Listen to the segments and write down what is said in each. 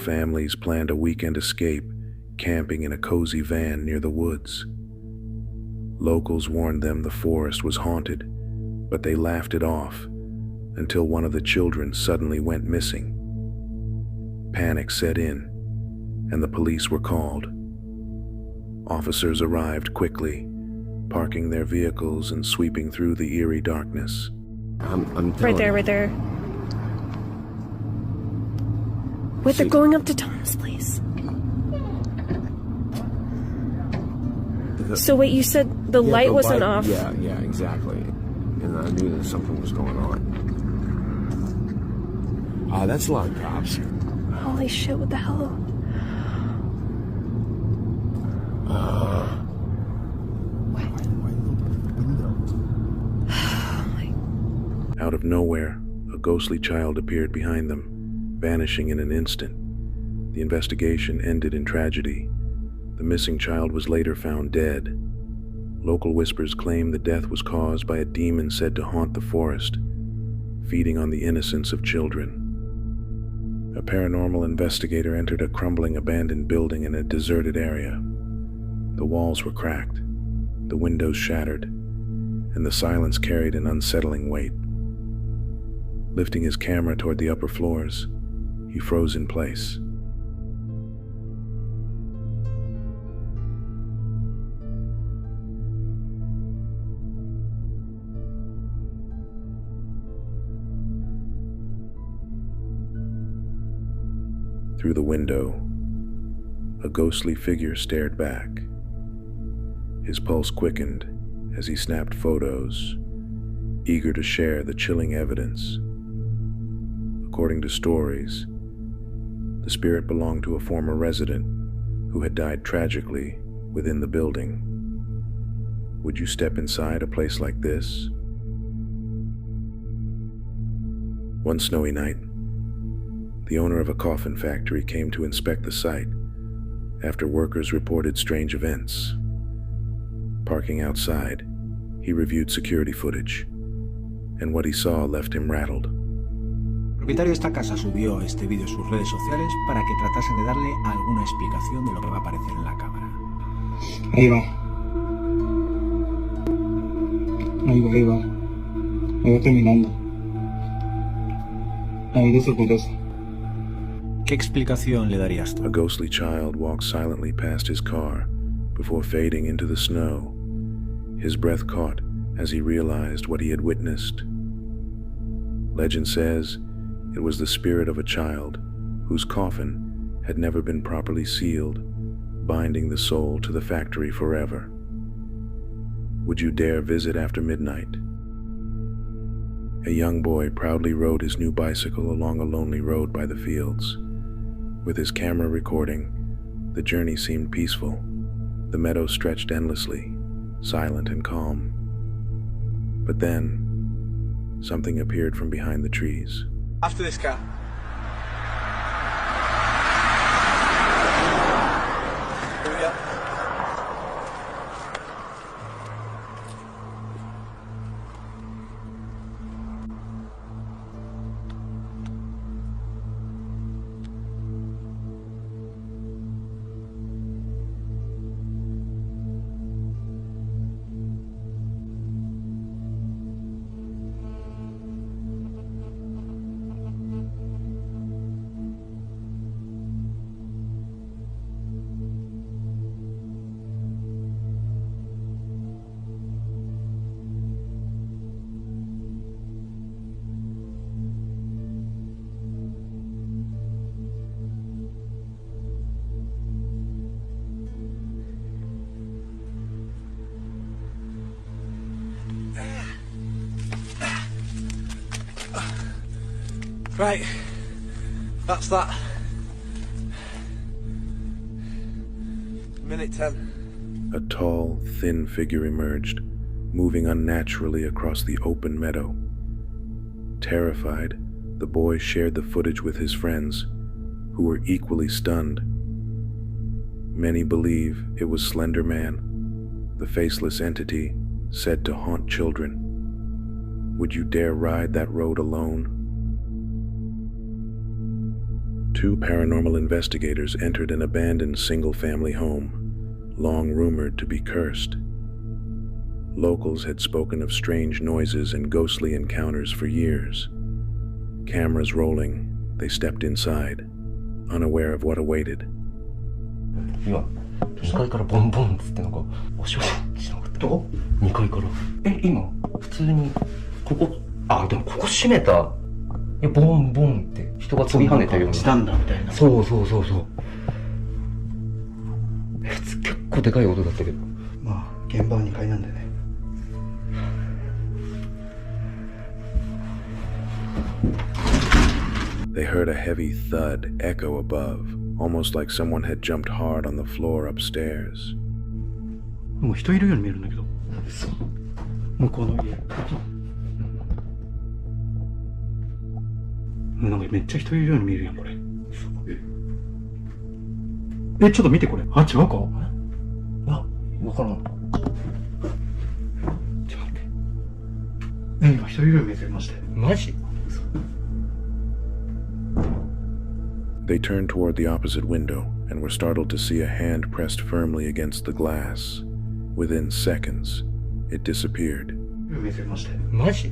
families planned a weekend escape, camping in a cozy van near the woods. Locals warned them the forest was haunted, but they laughed it off until one of the children suddenly went missing. Panic set in, and the police were called. Officers arrived quickly, parking their vehicles and sweeping through the eerie darkness. Right there. Wait, they're going up to Tom's place. So wait, you said the light wasn't off? Yeah, exactly. And I knew that something was going on. That's a lot of cops. Holy shit, what the hell? Out of nowhere, a ghostly child appeared behind them, vanishing in an instant. The investigation ended in tragedy. The missing child was later found dead. Local whispers claim the death was caused by a demon said to haunt the forest, feeding on the innocence of children. A paranormal investigator entered a crumbling abandoned building in a deserted area. The walls were cracked, the windows shattered, and the silence carried an unsettling weight. Lifting his camera toward the upper floors, he froze in place. Through the window, a ghostly figure stared back. His pulse quickened as he snapped photos, eager to share the chilling evidence. According to stories, the spirit belonged to a former resident who had died tragically within the building. Would you step inside a place like this? One snowy night, the owner of a coffin factory came to inspect the site after workers reported strange events. Parking outside, he reviewed security footage, and what he saw left him rattled. El propietario de esta casa subió este vídeo a sus redes sociales para que tratasen de darle alguna explicación de lo que va a aparecer en la cámara. Ahí va. Ahí va. Ahí va terminando. Ahí desaparece. ¿Qué explicación le darías tú? A ghostly child walked silently past his car before fading into the snow, his breath caught as he realized what he had witnessed. Legend says it was the spirit of a child whose coffin had never been properly sealed, binding the soul to the factory forever. Would you dare visit after midnight? A young boy proudly rode his new bicycle along a lonely road by the fields. With his camera recording, the journey seemed peaceful. The meadow stretched endlessly, silent and calm. But then, something appeared from behind the trees. After this car. Here we go. Right, that's that. Minute 10. A tall, thin figure emerged, moving unnaturally across the open meadow. Terrified, the boy shared the footage with his friends, who were equally stunned. Many believe it was Slender Man, the faceless entity said to haunt children. Would you dare ride that road alone? Two paranormal investigators entered an abandoned single-family home, long rumored to be cursed. Locals had spoken of strange noises and ghostly encounters for years. Cameras rolling, they stepped inside, unaware of what awaited. 今2階からボンボンっつってなんか押し寄せしなかった。どこ？2階から。今普通にここでもここ閉めた。ボンボンって人が飛び跳ねたような。チタンだみたいな。そう。結構でかい音だったけど。まあ現場は2階なんでね。They heard a heavy thud echo above, almost like someone had jumped hard on the floor upstairs. もう人いるように見えるんだけど。向こうの家。なんかめっちゃ人いるように見えるやんこれ。ちょっと見てこれ。違うか？いや、わからん。ちょっと待って。今人いるように見えてるマジで。マジThey turned toward the opposite window and were startled to see a hand pressed firmly against the glass. Within seconds, it disappeared. 見えてるマジで。マジ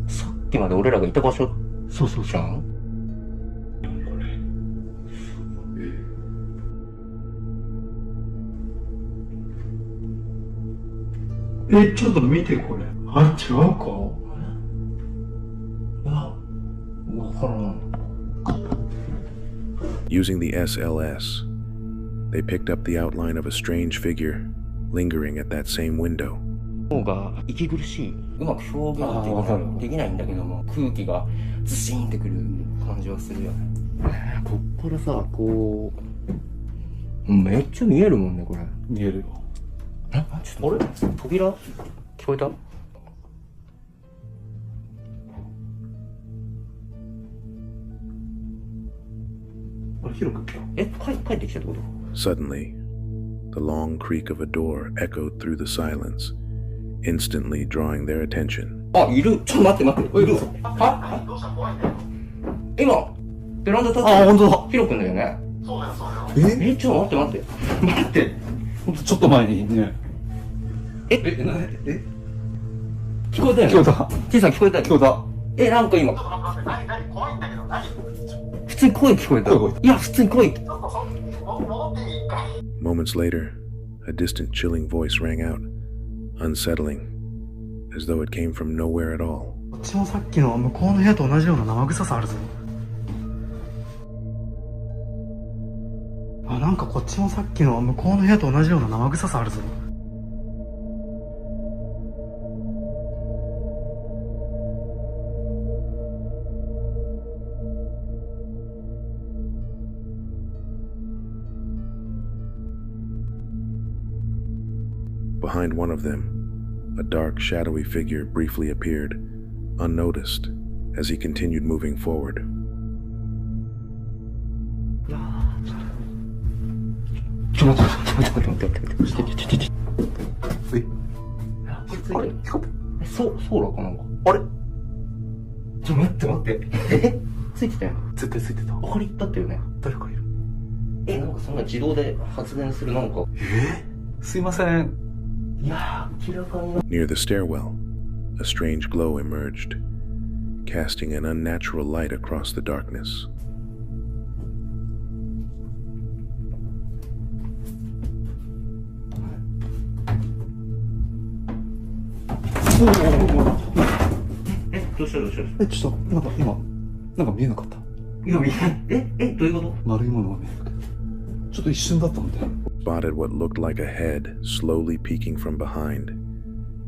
さっきまで俺らがいた場所じゃん？ちょっと見てこれ。違うかUsing the SLS, they picked up the outline of a strange figure lingering at that same window. 方が息苦しい。うまく表現できないんだけども、空気がズシーンってくる感じはするよね。こっからさ、こうめっちゃ見えるもんね、これ。見えるよ。ちょっとあれ？扉聞こえた？広く。帰ってきたってこと？ Suddenly, the long creak of a door echoed through the silence, instantly drawing their attention. いる。ちょっと待って。いる。今ベランダ立って。本当だ。ヒロ君だよね。そうだよ。ちょっと待って。ちょっと前にね。聞こえたよね。聞こえた。Tさん聞こえたよ。聞こえた。なんか今。怖いんだけど何？普通に声聞こえた。いや、普通に声。Moments later, a distant chilling voice rang out, unsettling, as though it came from nowhere at all. こっちもさっきの向こうの部屋と同じような生臭さあるぞ。なんかこっちもさっきの向こうの部屋と同じような生臭さあるぞ。Behind one of them, a dark, shadowy figure briefly appeared, unnoticed, as he continued moving forward. ちょっと待って。そうかなんか。あれ？ちょっと待って。ついてたよ。絶対ついてた。明かりだったよね。誰かいる。なんかそんな自動で発電するなんか。すいません。いやー、明らかに。Near the stairwell, a strange glow emerged, casting an unnatural light across the darkness.どうしたちょっと、なんか見えなかった。いや、見えない。どういうこと？丸いものが見えるけど。ちょっと一瞬だったんで。Spotted what looked like a head slowly peeking from behind,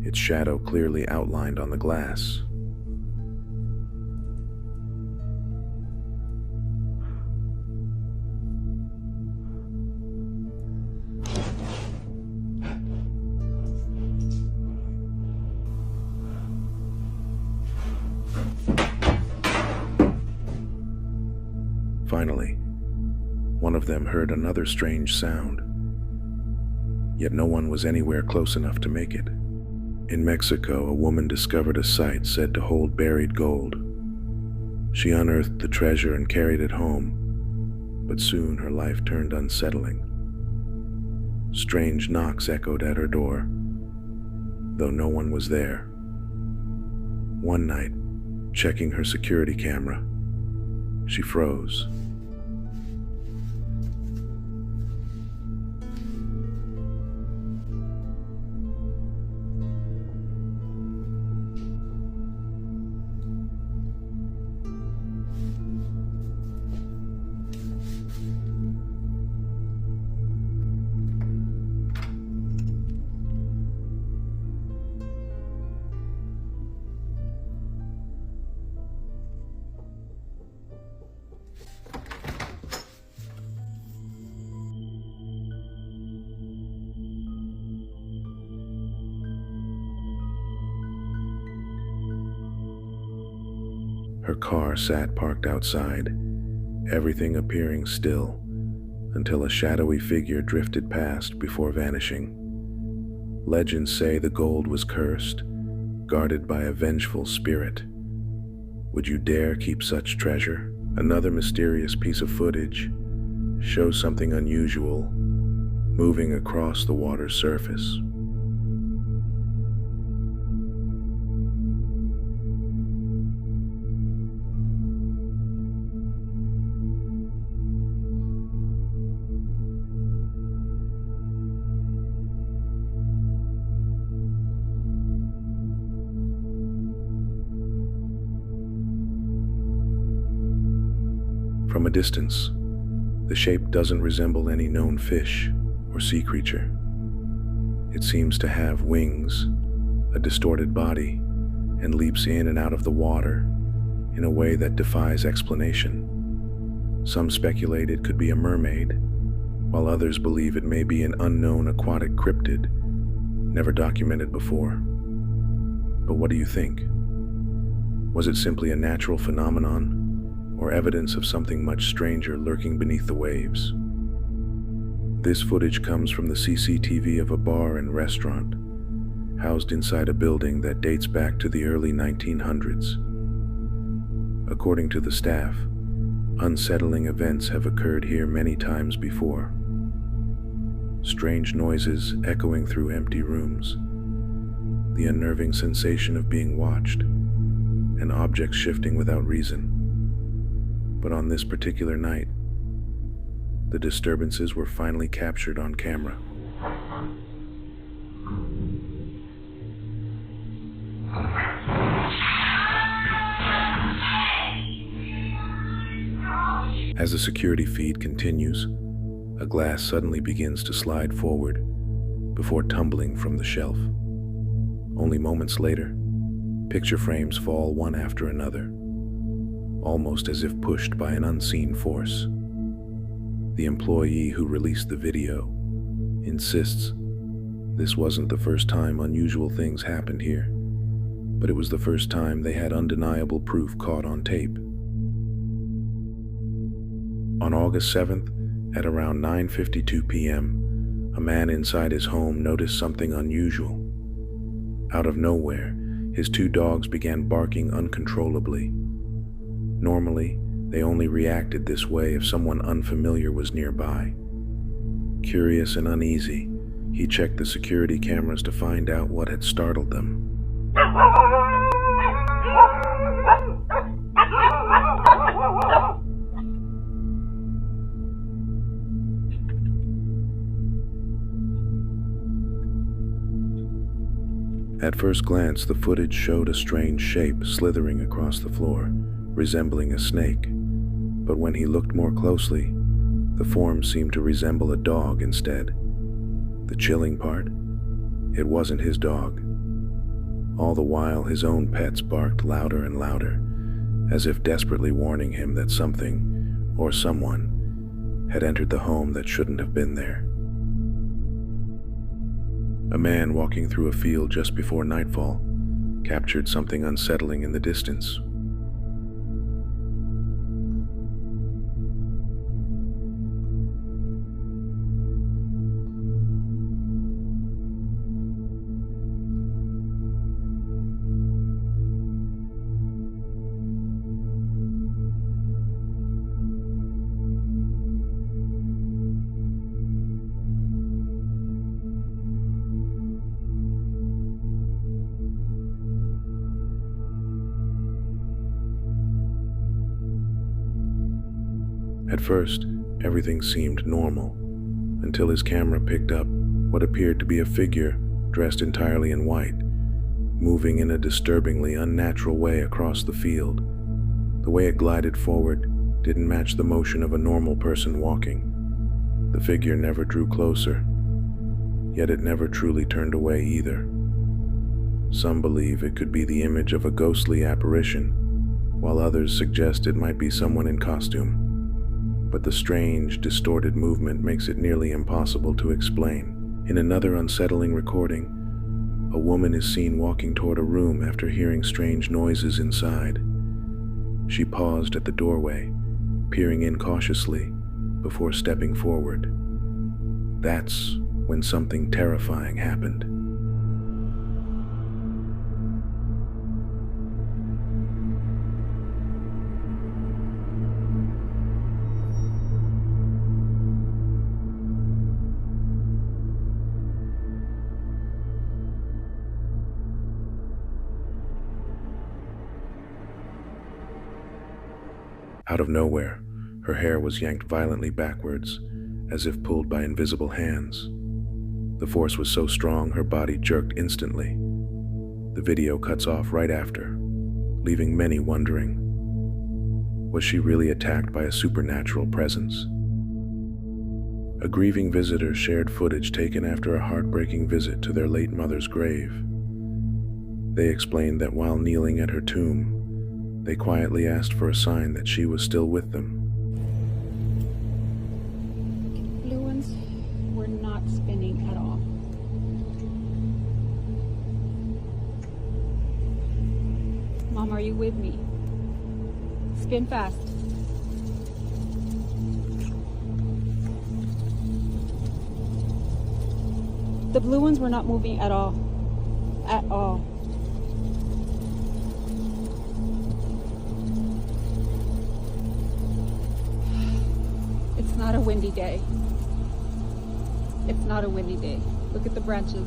its shadow clearly outlined on the glass. Finally, one of them heard another strange sound, yet no one was anywhere close enough to make it. In Mexico, a woman discovered a site said to hold buried gold. She unearthed the treasure and carried it home, but soon her life turned unsettling. Strange knocks echoed at her door, though no one was there. One night, checking her security camera, she froze. Her car sat parked outside, everything appearing still, until a shadowy figure drifted past before vanishing. Legends say the gold was cursed, guarded by a vengeful spirit. Would you dare keep such treasure? Another mysterious piece of footage shows something unusual moving across the water's surface. From a distance, the shape doesn't resemble any known fish or sea creature. It seems to have wings, a distorted body, and leaps in and out of the water in a way that defies explanation. Some speculate it could be a mermaid, while others believe it may be an unknown aquatic cryptid, never documented before. But what do you think? Was it simply a natural phenomenon, or evidence of something much stranger lurking beneath the waves? This footage comes from the CCTV of a bar and restaurant, housed inside a building that dates back to the early 1900s. According to the staff, unsettling events have occurred here many times before. Strange noises echoing through empty rooms, the unnerving sensation of being watched, and objects shifting without reason. But on this particular night, the disturbances were finally captured on camera. As the security feed continues, a glass suddenly begins to slide forward before tumbling from the shelf. Only moments later, picture frames fall one after another, almost as if pushed by an unseen force. The employee who released the video insists this wasn't the first time unusual things happened here, but it was the first time they had undeniable proof caught on tape. On August 7th, at around 9:52 p.m., a man inside his home noticed something unusual. Out of nowhere, his two dogs began barking uncontrollably. Normally, they only reacted this way if someone unfamiliar was nearby. Curious and uneasy, he checked the security cameras to find out what had startled them. At first glance, the footage showed a strange shape slithering across the floor, resembling a snake. But when he looked more closely, the form seemed to resemble a dog instead. The chilling part? It wasn't his dog. All the while, his own pets barked louder and louder, as if desperately warning him that something, or someone, had entered the home that shouldn't have been there. A man walking through a field just before nightfall captured something unsettling in the distance. At first, everything seemed normal, until his camera picked up what appeared to be a figure dressed entirely in white, moving in a disturbingly unnatural way across the field. The way it glided forward didn't match the motion of a normal person walking. The figure never drew closer, yet it never truly turned away either. Some believe it could be the image of a ghostly apparition, while others suggest it might be someone in costume. But the strange, distorted movement makes it nearly impossible to explain. In another unsettling recording, a woman is seen walking toward a room after hearing strange noises inside. She paused at the doorway, peering in cautiously before stepping forward. That's when something terrifying happened. Out of nowhere, her hair was yanked violently backwards, as if pulled by invisible hands. The force was so strong her body jerked instantly. The video cuts off right after, leaving many wondering, was she really attacked by a supernatural presence? A grieving visitor shared footage taken after a heartbreaking visit to their late mother's grave. They explained that while kneeling at her tomb, they quietly asked for a sign that she was still with them. Blue ones were not spinning at all. Mom, are you with me? Spin fast. The blue ones were not moving at all. At all. It's not a windy day. It's not a windy day. Look at the branches.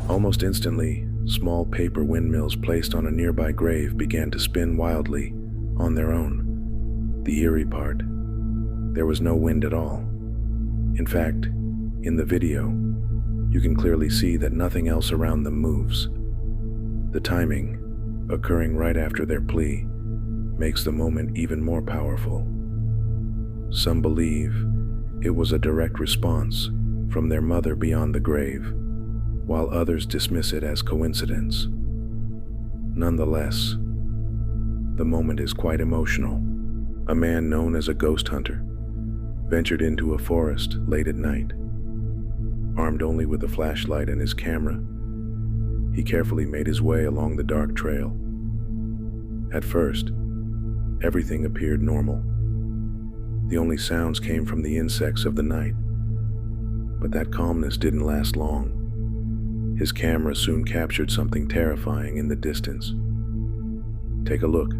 Almost instantly, small paper windmills placed on a nearby grave began to spin wildly on their own. The eerie part, there was no wind at all. In fact, in the video, you can clearly see that nothing else around them moves. The timing, occurring right after their plea, makes the moment even more powerful. Some believe it was a direct response from their mother beyond the grave, while others dismiss it as coincidence. Nonetheless, the moment is quite emotional. A man known as a ghost hunter ventured into a forest late at night. Armed only with a flashlight and his camera, he carefully made his way along the dark trail. At first, everything appeared normal. The only sounds came from the insects of the night, but that calmness didn't last long. His camera soon captured something terrifying in the distance. Take a look.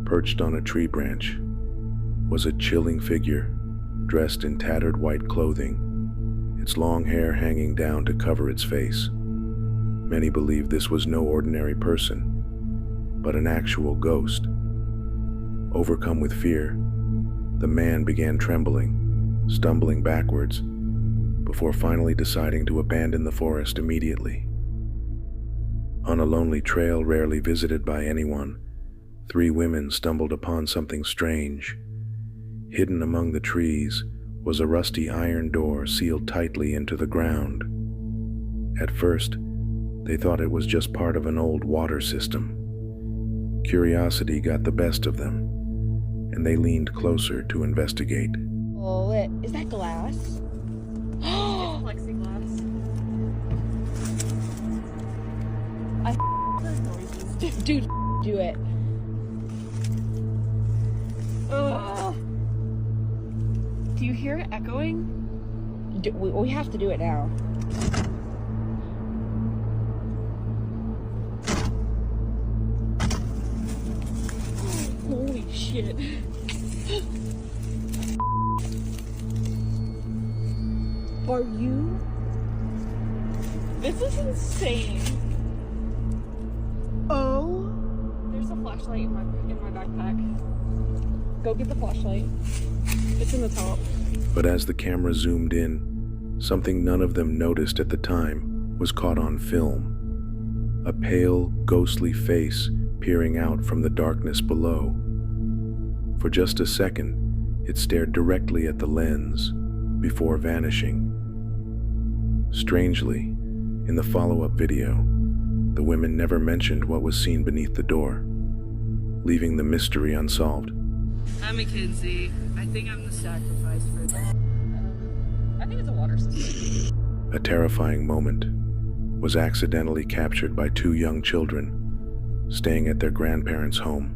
Perched on a tree branch was a chilling figure dressed in tattered white clothing, its long hair hanging down to cover its face. Many believe this was no ordinary person, but an actual ghost. Overcome with fear, the man began trembling, stumbling backwards, before finally deciding to abandon the forest immediately. On a lonely trail rarely visited by anyone, 3 women stumbled upon something strange. Hidden among the trees was a rusty iron door sealed tightly into the ground. At first, They thought it was just part of an old water system. Curiosity got the best of them, and they leaned closer to investigate. Oh, is that glass? It's plexiglass. I those noises. Dude, do it. Ugh. Do you hear it echoing? We have to do it now. Holy shit. Are you? This is insane. Oh. There's a flashlight in my backpack. Go get the flashlight. It's in the top. But as the camera zoomed in, something none of them noticed at the time was caught on film. A pale, ghostly face peering out from the darkness below. For just a second, it stared directly at the lens before vanishing. Strangely, in the follow-up video, the women never mentioned what was seen beneath the door, leaving the mystery unsolved. I'm Mackenzie. I think I'm the sacrifice for that. I think it's a water system. A terrifying moment was accidentally captured by two young children staying at their grandparents' home.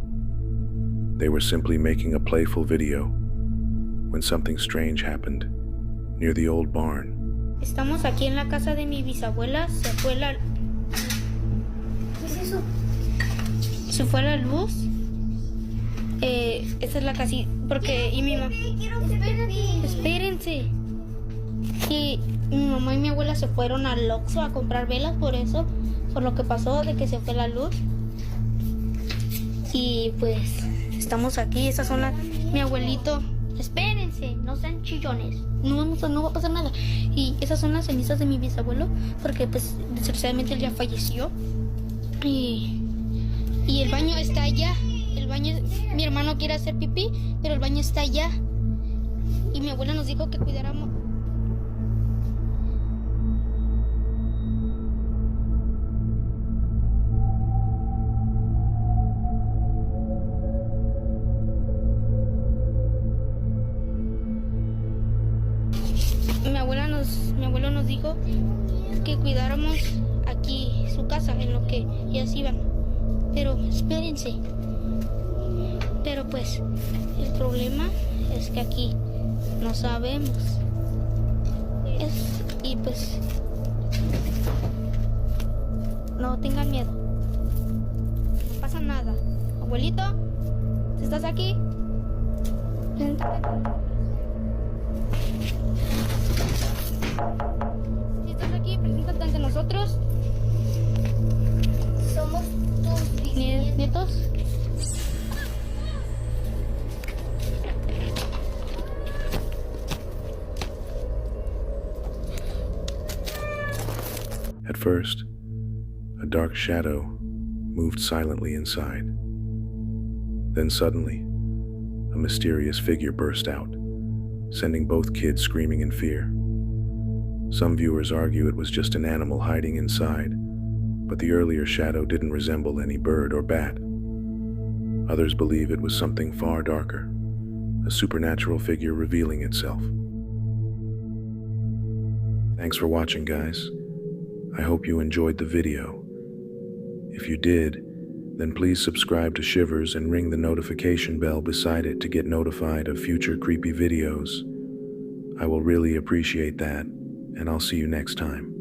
They were simply making a playful video when something strange happened near the old barn. Estamos aquí en la casa de mi bisabuela. Se fue la... ¿Qué es eso? Se fue la luz. Esta es la casita. Porque... Y mi mamá... Espérense. Y mi mamá y mi abuela se fueron al Oxxo a comprar velas por eso. Por lo que pasó de que se fue la luz. Y pues... Estamos aquí. Estas son las... Mi abuelito... Espérense, no sean chillones. No va a pasar nada. Y esas son las cenizas de mi bisabuelo. Porque pues desgraciadamente él ya falleció. Y el baño está allá. El baño, mi hermano quiere hacer pipí, pero el baño está allá. Y mi abuela nos dijo que cuidáramos. Mi abuelo nos dijo que cuidáramos aquí su casa en lo que ellas iban. Pero espérense. Pero pues el problema es que aquí no sabemos. Y pues no tengan miedo. No pasa nada. Abuelito, ¿estás aquí? Preséntate. Si estás aquí, preséntate ante nosotros. Somos tus nietos. At first, a dark shadow moved silently inside. Then suddenly, a mysterious figure burst out, sending both kids screaming in fear. Some viewers argue it was just an animal hiding inside, but the earlier shadow didn't resemble any bird or bat. Others believe it was something far darker, a supernatural figure revealing itself. Thanks for watching, guys. I hope you enjoyed the video. If you did, then please subscribe to Shivers and ring the notification bell beside it to get notified of future creepy videos. I will really appreciate that, and I'll see you next time.